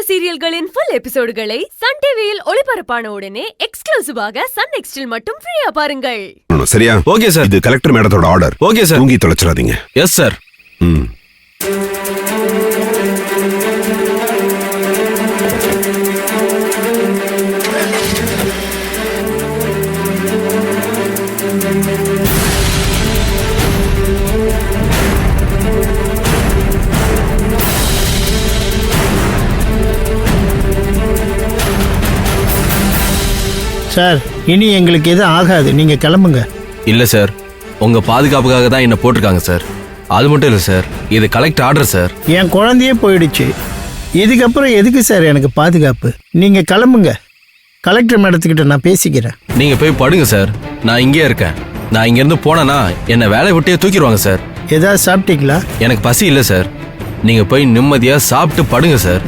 சீரியல்களின் full எபிசோடுகளை Sun டிவியில் ஒளிபரப்பான உடனே எக்ஸ்க்ளூசிவாக சன் நெக்ஸ்டில் மட்டும் ஃப்ரீயா பாருங்கள். சரியா? Okay sir. இது கலெக்டர் மேடத்தோட ஆர்டர். Okay sir. தூங்கி தொலைச்சிடாதீங்க. Yes sir. சார், இனி எங்களுக்கு எதுவும் ஆகாது, நீங்க கிளம்புங்க. இல்ல சார், உங்க பாதுகாப்புக்காக தான் என்ன போட்டிருக்காங்க சார். அது மட்டும் இல்ல சார், இது கலெக்டர் ஆர்டர் சார். என் குழந்தையே போயிடுச்சு, இதுக்கப்புறம் எதுக்கு சார் எனக்கு பாதுகாப்பு? நீங்க கிளம்புங்க. கலெக்டர் மேடத்துக்கிட்ட நான் பேசிக்கிறேன். நீங்க போய் படுங்க சார், நான் இங்கே இருக்கேன். நான் இங்க இருந்து போனேன்னா என்ன வேலையை விட்டே தூக்கிடுவாங்க சார். ஏதாவது சாப்பிட்டீங்களா? எனக்கு பசி இல்லை சார். நீங்க போய் நிம்மதியா சாப்பிட்டு படுங்க சார்.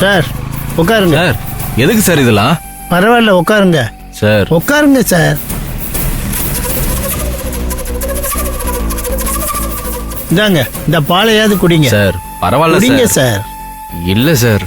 சார் உட்காருங்க. சார், எதுக்கு சார் இதெல்லாம்? பரவாயில்ல, உட்காருங்க சார். உட்காருங்க சார். இந்தாங்க, இந்த பாலையாவது குடிங்க சார். பரவாயில்ல குடிங்க சார். சார். இல்ல சார்.